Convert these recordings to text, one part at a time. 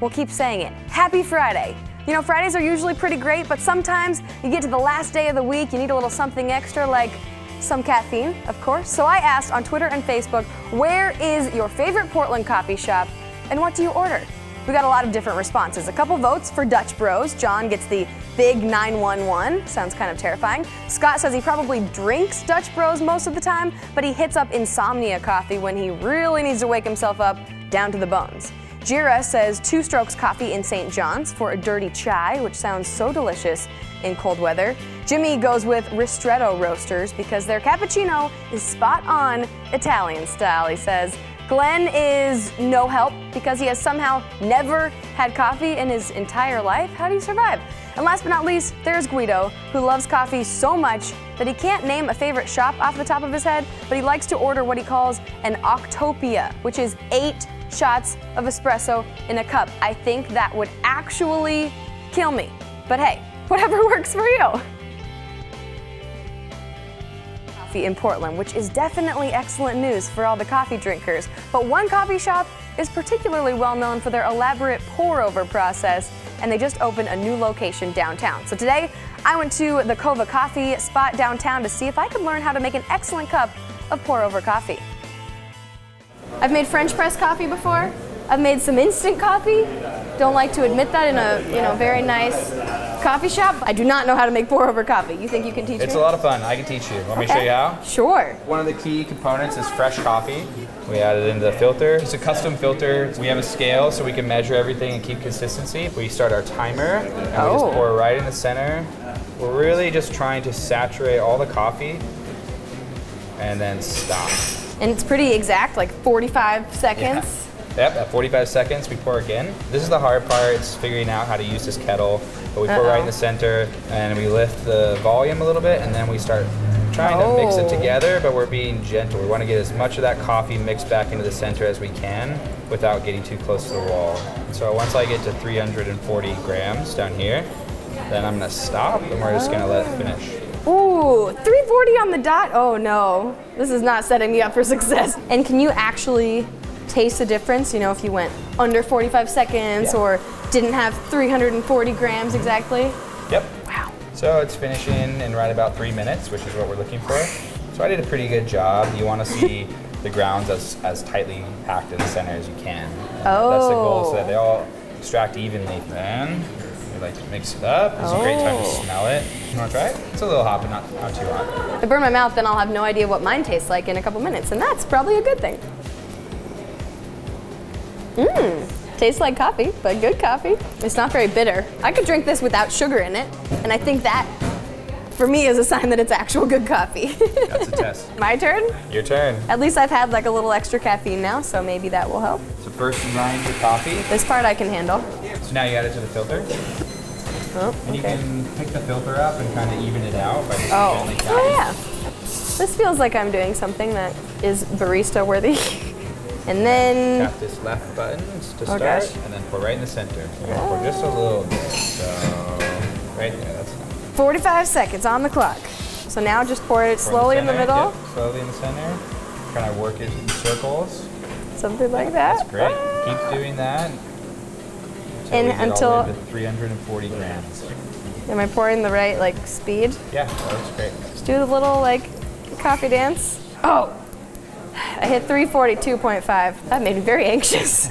we'll keep saying it. Happy Friday. You know, Fridays are usually pretty great, but sometimes you get to the last day of the week, you need a little something extra, like some caffeine, of course. So I asked on Twitter and Facebook, where is your favorite Portland coffee shop and what do you order? We got a lot of different responses. A couple votes for Dutch Bros. John gets the big 911. Sounds kind of terrifying. Scott says he probably drinks Dutch Bros most of the time, but he hits up Insomnia Coffee when he really needs to wake himself up down to the bones. Jira says 2 Strokes Coffee in St. John's for a dirty chai, which sounds so delicious in cold weather. Jimmy goes with Ristretto Roasters because their cappuccino is spot on Italian style, he says. Glenn is no help because he has somehow never had coffee in his entire life. How do you survive? And last but not least, there's Guido, who loves coffee so much that he can't name a favorite shop off the top of his head, but he likes to order what he calls an Octopia, which is 8 shots of espresso in a cup. I think that would actually kill me. But hey, whatever works for you. In Portland, which is definitely excellent news for all the coffee drinkers. But one coffee shop is particularly well known for their elaborate pour-over process, and they just opened a new location downtown. So today, I went to the Coava Coffee spot downtown to see if I could learn how to make an excellent cup of pour-over coffee. I've made French press coffee before. I've made some instant coffee. Don't like to admit that in a very nice coffee shop. I do not know how to make pour-over coffee. You think you can teach me? It's a lot of fun. I can teach you. Want me to show you how? Sure. One of the key components is fresh coffee. We add it into the filter. It's a custom filter. We have a scale so we can measure everything and keep consistency. We start our timer and we just pour right in the center. We're really just trying to saturate all the coffee and then stop. And it's pretty exact, like 45 seconds. Yeah. Yep, at 45 seconds we pour again. This is the hard part, it's figuring out how to use this kettle. But we pour right in the center and we lift the volume a little bit and then we start trying to mix it together, but we're being gentle. We want to get as much of that coffee mixed back into the center as we can without getting too close to the wall. So once I get to 340 grams down here, then I'm gonna stop and we're just gonna let it finish. Ooh, 340 on the dot? Oh no, this is not setting me up for success. And can you actually taste the difference, you know, if you went under 45 seconds or didn't have 340 grams exactly? Yep. Wow. So it's finishing in right about 3 minutes, which is what we're looking for. So I did a pretty good job. You want to see the grounds as tightly packed in the center as you can. That's the goal, so that they all extract evenly. Then we like to mix it up. It's a great time to smell it. You want to try it? It's a little hot, but not too hot. If I burn my mouth, then I'll have no idea what mine tastes like in a couple minutes, and that's probably a good thing. Tastes like coffee, but good coffee. It's not very bitter. I could drink this without sugar in it, and I think that, for me, is a sign that it's actual good coffee. That's a test. My turn? Your turn. At least I've had like a little extra caffeine now, so maybe that will help. So first you grind your coffee. This part I can handle. So now you add it to the filter. And you can pick the filter up and kind of even it out by just gently tapping. Oh yeah. This feels like I'm doing something that is barista worthy. And then tap this left button to start, and then pour right in the center. You're gonna pour just a little bit. So right there, that's enough. 45 seconds on the clock. So now just pour it slowly in the middle. Yep, slowly in the center. Kind of work it in circles. Something like that. That's great. Keep doing that until all the way to 340 grams. Am I pouring the right like speed? Yeah, that looks great. Just do the little like coffee dance. Oh! I hit 342.5. That made me very anxious.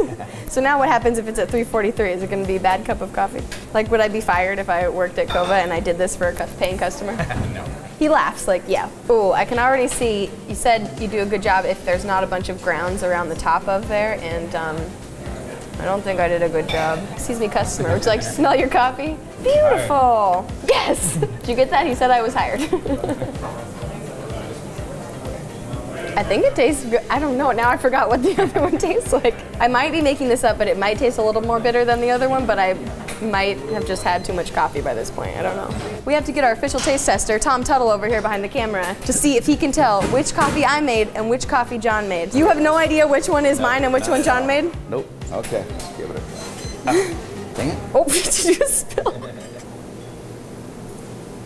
So now what happens if it's at 343? Is it going to be a bad cup of coffee? Like, would I be fired if I worked at Coava and I did this for a paying customer? No. He laughs like, yeah. Ooh, I can already see, you said you do a good job if there's not a bunch of grounds around the top of there, and I don't think I did a good job. Excuse me, customer, would you like to smell your coffee? Beautiful. Yes. Did you get that? He said I was hired. I think it tastes good. I don't know. Now I forgot what the other one tastes like. I might be making this up, but it might taste a little more bitter than the other one, but I might have just had too much coffee by this point. I don't know. We have to get our official taste tester, Tom Tuttle, over here behind the camera to see if he can tell which coffee I made and which coffee John made. You have no idea which one is mine and which one John made? Nope. Okay, let's give it a try. Dang it. Oh, did you just spill?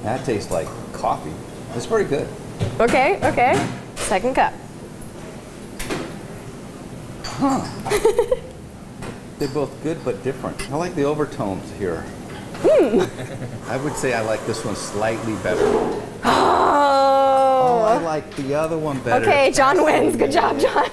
That tastes like coffee. It's pretty good. Okay, okay. Second cup. Huh. They're both good but different. I like the overtones here. I would say I like this one slightly better. Oh, I like the other one better. Okay, John wins. Good job, John.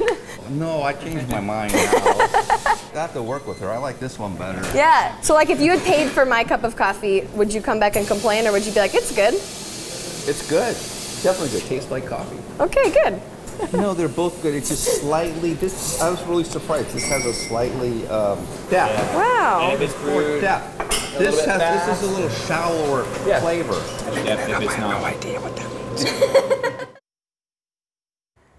No, I changed my mind now. I have to work with her. I like this one better. Yeah. So like if you had paid for my cup of coffee, would you come back and complain or would you be like, it's good? It's good. Definitely good. Tastes like coffee. Okay, good. No, they're both good. It's just slightly, I was really surprised. This has a slightly depth. Wow. And if it's brewed Depth. This is a little shallower flavor. Depth if it's not. No idea what that means.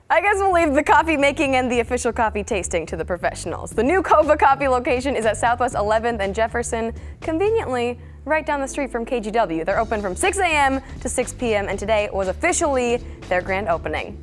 I guess we'll leave the coffee making and the official coffee tasting to the professionals. The new Coava Coffee location is at Southwest 11th and Jefferson, conveniently right down the street from KGW. They're open from 6 a.m. to 6 p.m. and today was officially their grand opening.